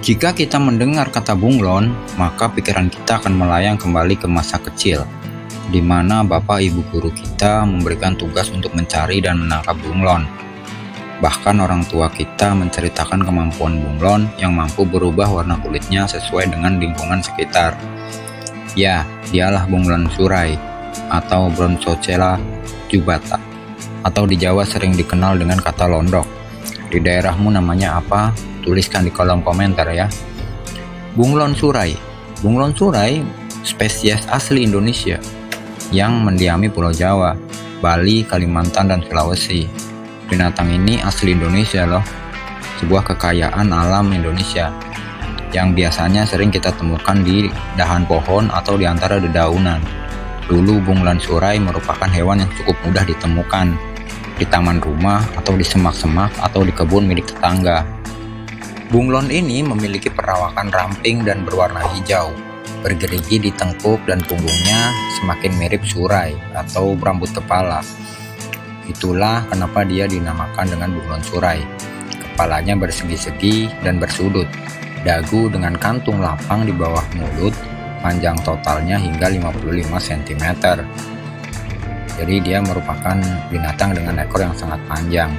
Jika kita mendengar kata bunglon, maka pikiran kita akan melayang kembali ke masa kecil, di mana bapak ibu guru kita memberikan tugas untuk mencari dan menangkap bunglon. Bahkan orang tua kita menceritakan kemampuan bunglon yang mampu berubah warna kulitnya sesuai dengan lingkungan sekitar. Ya, dialah bunglon surai atau Bronzocella jubata, atau di Jawa sering dikenal dengan kata londok. Di daerahmu namanya apa? Tuliskan di kolom komentar ya. Bunglon surai. Bunglon surai spesies asli Indonesia yang mendiami Pulau Jawa, Bali, Kalimantan, dan Sulawesi. Binatang ini asli Indonesia loh, sebuah kekayaan alam Indonesia yang biasanya sering kita temukan di dahan pohon atau di antara dedaunan. Dulu bunglon surai merupakan hewan yang cukup mudah ditemukan di taman rumah atau di semak-semak atau di kebun milik tetangga. Bunglon ini memiliki perawakan ramping dan berwarna hijau, bergerigi di tengkuk dan punggungnya semakin mirip surai atau rambut kepala. Itulah kenapa dia dinamakan dengan bunglon surai. Kepalanya bersegi-segi dan bersudut, dagu dengan kantung lapang di bawah mulut, panjang totalnya hingga 55 cm. Jadi dia merupakan binatang dengan ekor yang sangat panjang.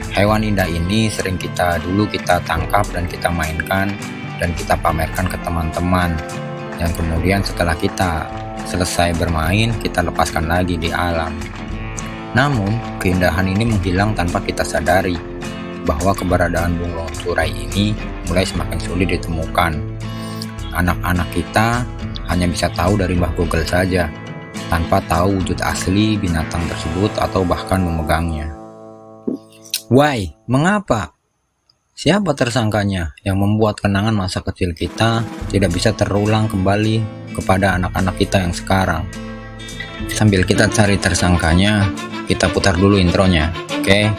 Hewan indah ini sering kita tangkap dan kita mainkan dan kita pamerkan ke teman-teman, yang kemudian setelah kita selesai bermain kita lepaskan lagi di alam. Namun keindahan ini menghilang tanpa kita sadari bahwa keberadaan bunglon surai ini mulai semakin sulit ditemukan. Anak-anak kita hanya bisa tahu dari Mbah Google saja, tanpa tahu wujud asli binatang tersebut atau bahkan memegangnya. Why? Mengapa? Siapa tersangkanya yang membuat kenangan masa kecil kita tidak bisa terulang kembali kepada anak-anak kita yang sekarang? Sambil kita cari tersangkanya, kita putar dulu intronya, oke?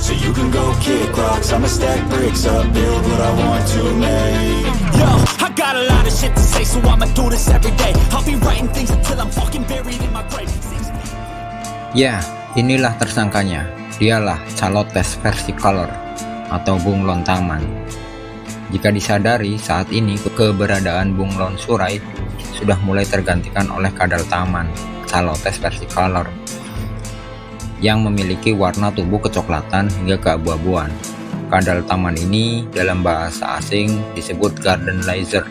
So you can go kick rocks, I'ma stack bricks up, build what I want to make. Yo, I got a lot of shit to say, so I'ma do this every day. I'll be writing things until I'm fucking buried in my grave. Ya, inilah tersangkanya. Dialah Calotes versicolor atau bunglon taman. Jika disadari, saat ini keberadaan bunglon surai sudah mulai tergantikan oleh kadal taman Calotes versicolor yang memiliki warna tubuh kecoklatan hingga keabu-abuan. Kadal taman ini dalam bahasa asing disebut garden lizard.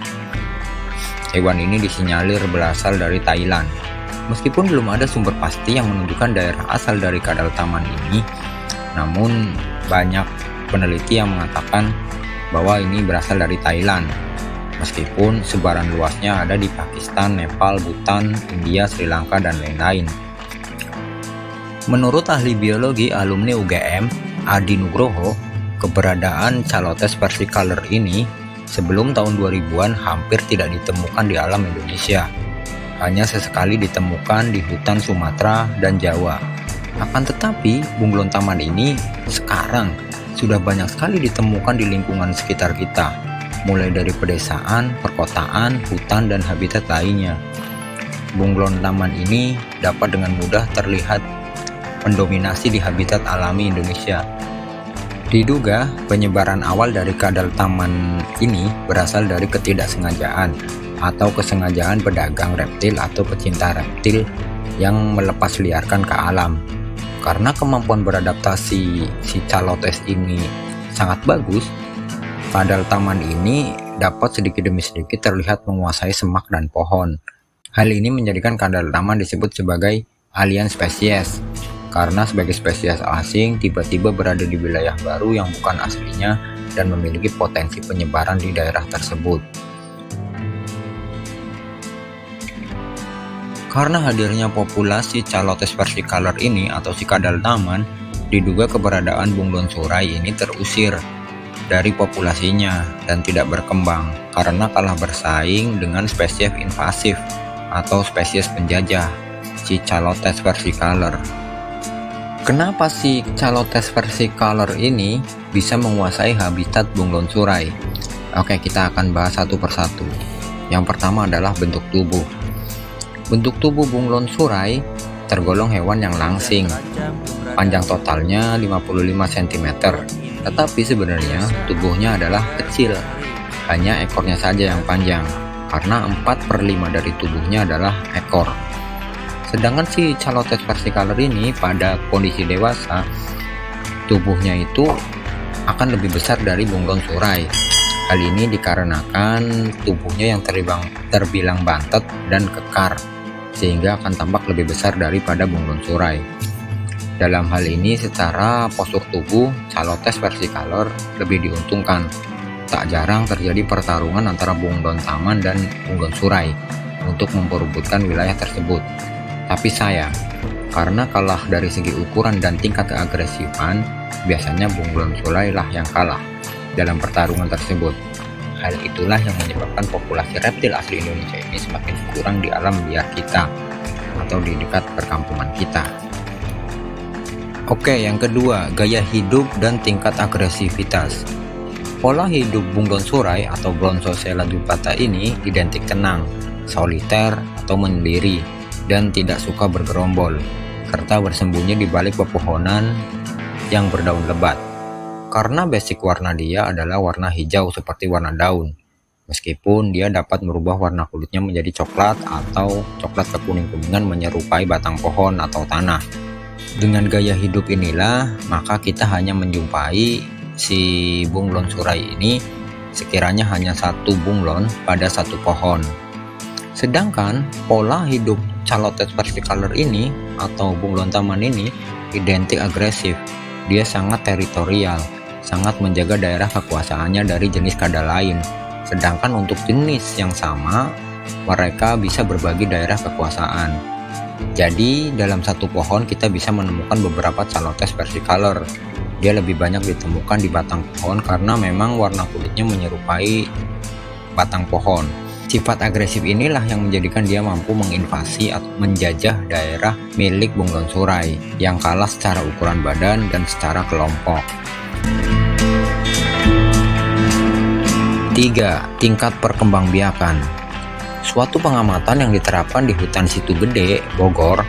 Hewan ini disinyalir berasal dari Thailand. Meskipun belum ada sumber pasti yang menunjukkan daerah asal dari kadal taman ini, namun banyak peneliti yang mengatakan bahwa ini berasal dari Thailand. Meskipun sebaran luasnya ada di Pakistan, Nepal, Bhutan, India, Sri Lanka, dan lain-lain. Menurut ahli biologi alumni UGM, Adi Nugroho, keberadaan Calotes versicolor ini sebelum tahun 2000-an hampir tidak ditemukan di alam Indonesia. Hanya sesekali ditemukan di hutan Sumatera dan Jawa. Akan tetapi, bunglon taman ini sekarang sudah banyak sekali ditemukan di lingkungan sekitar kita, mulai dari pedesaan, perkotaan, hutan, dan habitat lainnya. Bunglon taman ini dapat dengan mudah terlihat mendominasi di habitat alami Indonesia. Diduga penyebaran awal dari kadal taman ini berasal dari ketidaksengajaan atau kesengajaan pedagang reptil atau pecinta reptil yang melepas liarkan ke alam. Karena kemampuan beradaptasi si Calotes ini sangat bagus, kadal taman ini dapat sedikit demi sedikit terlihat menguasai semak dan pohon. Hal ini menjadikan kadal taman disebut sebagai alien spesies, karena sebagai spesies asing tiba-tiba berada di wilayah baru yang bukan aslinya dan memiliki potensi penyebaran di daerah tersebut. Karena hadirnya populasi Calotes versicolor ini atau si kadal taman, diduga keberadaan bunglon surai ini terusir dari populasinya dan tidak berkembang karena kalah bersaing dengan spesies invasif atau spesies penjajah, si Calotes versicolor. Kenapa si Calotes versicolor ini bisa menguasai habitat bunglon surai? Oke, kita akan bahas satu persatu. Yang pertama adalah bentuk tubuh. Bentuk tubuh bunglon surai tergolong hewan yang langsing Panjang totalnya 55 cm, tetapi sebenarnya tubuhnya adalah kecil. Hanya ekornya saja yang panjang, karena 4/5 dari tubuhnya adalah ekor. Sedangkan si Calotes versicolor ini pada kondisi dewasa, tubuhnya itu akan lebih besar dari bunglon surai. Hal ini dikarenakan tubuhnya yang terbilang bantet dan kekar, sehingga akan tampak lebih besar daripada bunglon surai. Dalam hal ini secara postur tubuh, Calotes versicolor lebih diuntungkan. Tak jarang terjadi pertarungan antara bunglon taman dan bunglon surai untuk memperebutkan wilayah tersebut. Tapi sayang, karena kalah dari segi ukuran dan tingkat keagresifan, biasanya bunglon surai lah yang kalah dalam pertarungan tersebut. Hal itulah yang menyebabkan populasi reptil asli Indonesia ini semakin kurang di alam liar kita atau di dekat perkampungan kita. Oke, yang kedua, gaya hidup dan tingkat agresivitas. Pola hidup bunglon surai atau Bronzosella jubata ini identik tenang, soliter atau menyendiri, dan tidak suka bergerombol, serta bersembunyi di balik pepohonan yang berdaun lebat. Karena basic warna dia adalah warna hijau seperti warna daun, meskipun dia dapat merubah warna kulitnya menjadi coklat atau coklat kekuning-kuningan menyerupai batang pohon atau tanah. Dengan gaya hidup inilah, maka kita hanya menjumpai si bunglon surai ini sekiranya hanya satu bunglon pada satu pohon. Sedangkan pola hidup Calotes versicolor ini atau bunglon taman ini identik agresif. Dia sangat teritorial, sangat menjaga daerah kekuasaannya dari jenis kada lain. Sedangkan untuk jenis yang sama, mereka bisa berbagi daerah kekuasaan. Jadi dalam satu pohon kita bisa menemukan beberapa Calotes versicolor. Dia lebih banyak ditemukan di batang pohon karena memang warna kulitnya menyerupai batang pohon. Sifat agresif inilah yang menjadikan dia mampu menginvasi atau menjajah daerah milik bunglon surai yang kalah secara ukuran badan dan secara kelompok. 3. Tingkat perkembangbiakan. Suatu pengamatan yang diterapkan di hutan Situ Gede, Bogor,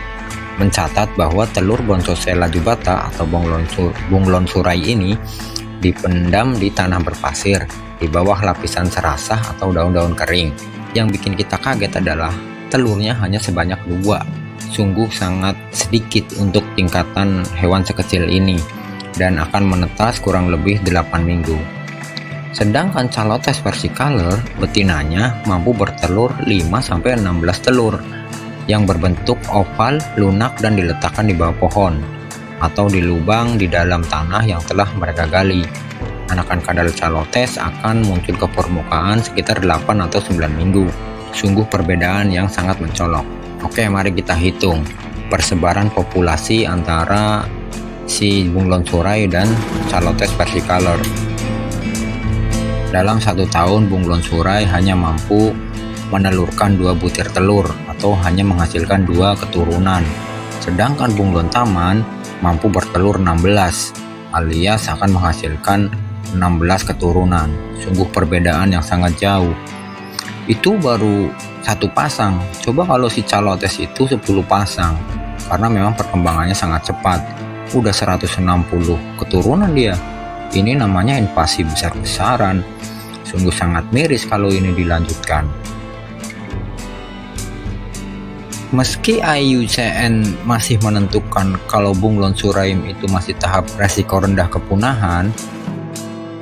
mencatat bahwa telur Bronzosella jubata atau bunglon surai ini dipendam di tanah berpasir di bawah lapisan serasah atau daun-daun kering. Yang bikin kita kaget adalah telurnya hanya sebanyak 2. Sungguh sangat sedikit untuk tingkatan hewan sekecil ini dan akan menetas kurang lebih 8 minggu. Sedangkan Calotes versicolor betinanya mampu bertelur 5-16 telur yang berbentuk oval, lunak, dan diletakkan di bawah pohon atau di lubang di dalam tanah yang telah mereka gali. Anakan kadal Calotes akan muncul ke permukaan sekitar 8 atau 9 minggu. Sungguh perbedaan yang sangat mencolok. Oke, mari kita hitung persebaran populasi antara si bunglon surai dan Calotes versicolor. Dalam 1 tahun, bunglon surai hanya mampu menelurkan 2 butir telur atau hanya menghasilkan 2 keturunan. Sedangkan bunglon taman mampu bertelur 16, alias akan menghasilkan 16 keturunan. Sungguh perbedaan yang sangat jauh. Itu baru 1 pasang. Coba kalau si Calotes itu 10 pasang. Karena memang perkembangannya sangat cepat. Udah 160 keturunan dia. Ini namanya invasi besar-besaran. Sungguh sangat miris kalau ini dilanjutkan. Meski IUCN masih menentukan kalau bunglon surai itu masih tahap resiko rendah kepunahan,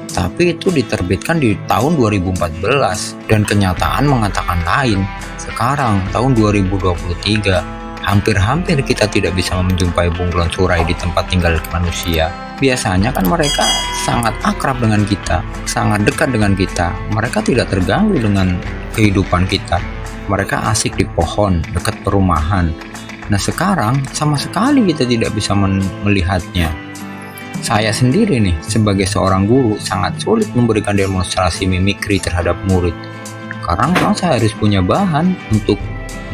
tapi itu diterbitkan di tahun 2014 dan kenyataan mengatakan lain. Sekarang tahun 2023, hampir-hampir kita tidak bisa menjumpai bunglon surai di tempat tinggal manusia. Biasanya kan mereka sangat akrab dengan kita, sangat dekat dengan kita. Mereka tidak terganggu dengan kehidupan kita. Mereka asik di pohon, dekat perumahan. Nah sekarang sama sekali kita tidak bisa melihatnya. Saya sendiri nih sebagai seorang guru sangat sulit memberikan demonstrasi mimikri terhadap murid. Karena memang saya harus punya bahan untuk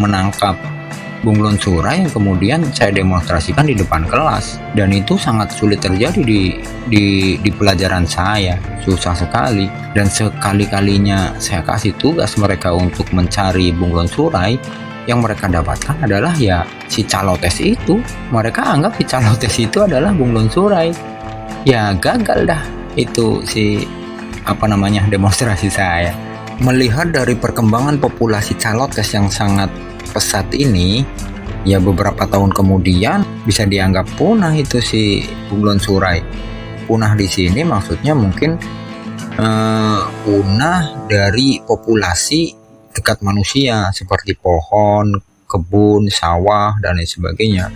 menangkap bunglon surai yang kemudian saya demonstrasikan di depan kelas, dan itu sangat sulit terjadi di pelajaran saya, susah sekali. Dan sekali-kalinya saya kasih tugas mereka untuk mencari bunglon surai, yang mereka dapatkan adalah ya si calotes itu. Mereka anggap si calotes itu adalah bunglon surai. Ya gagal dah itu si demonstrasi saya. Melihat dari perkembangan populasi calotes yang sangat pesat ini, ya beberapa tahun kemudian bisa dianggap punah itu si bunglon surai. Punah di sini maksudnya mungkin punah dari populasi dekat manusia seperti pohon, kebun, sawah, dan lain sebagainya.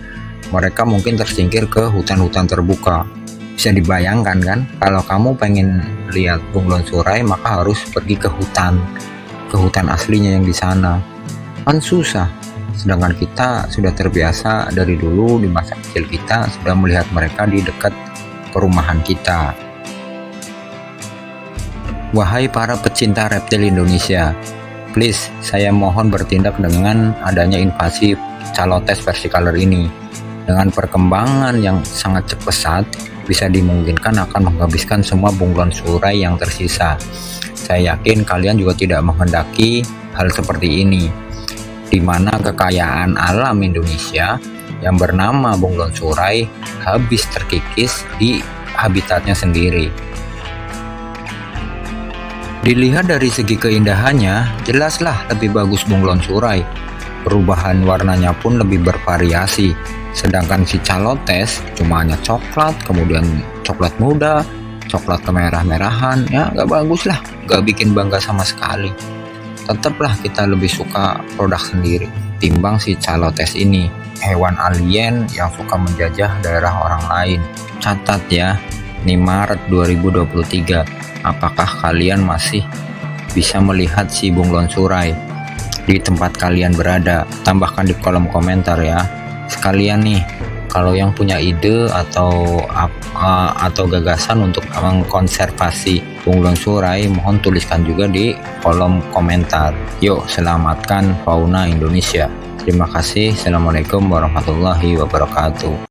Mereka mungkin tersingkir ke hutan-hutan terbuka. Bisa dibayangkan kan, kalau kamu pengen lihat bunglon surai maka harus pergi ke hutan aslinya yang di sana. Kan susah. Sedangkan kita sudah terbiasa dari dulu di masa kecil kita sudah melihat mereka di dekat perumahan kita. Wahai para pecinta reptil Indonesia, please saya mohon bertindak dengan adanya invasi calotes versicolor ini. Dengan perkembangan yang sangat pesat, bisa dimungkinkan akan menghabiskan semua bunglon surai yang tersisa. Saya yakin kalian juga tidak menghendaki hal seperti ini, di mana kekayaan alam Indonesia yang bernama bunglon surai habis terkikis di habitatnya sendiri. Dilihat dari segi keindahannya, jelaslah lebih bagus bunglon surai. Perubahan warnanya pun lebih bervariasi. Sedangkan si calotes cuma hanya coklat, kemudian coklat muda, coklat kemerah-merahan, ya gak bagus lah, gak bikin bangga sama sekali. Tetaplah kita lebih suka produk sendiri timbang si calotes ini, hewan alien yang suka menjajah daerah orang lain. Catat ya, ini Maret 2023, apakah kalian masih bisa melihat si bunglon surai di tempat kalian berada? Tambahkan di kolom komentar ya. Sekalian nih, kalau yang punya ide atau gagasan untuk mengkonservasi bunglon surai, mohon tuliskan juga di kolom komentar. Yuk selamatkan fauna Indonesia. Terima kasih. Assalamualaikum warahmatullahi wabarakatuh.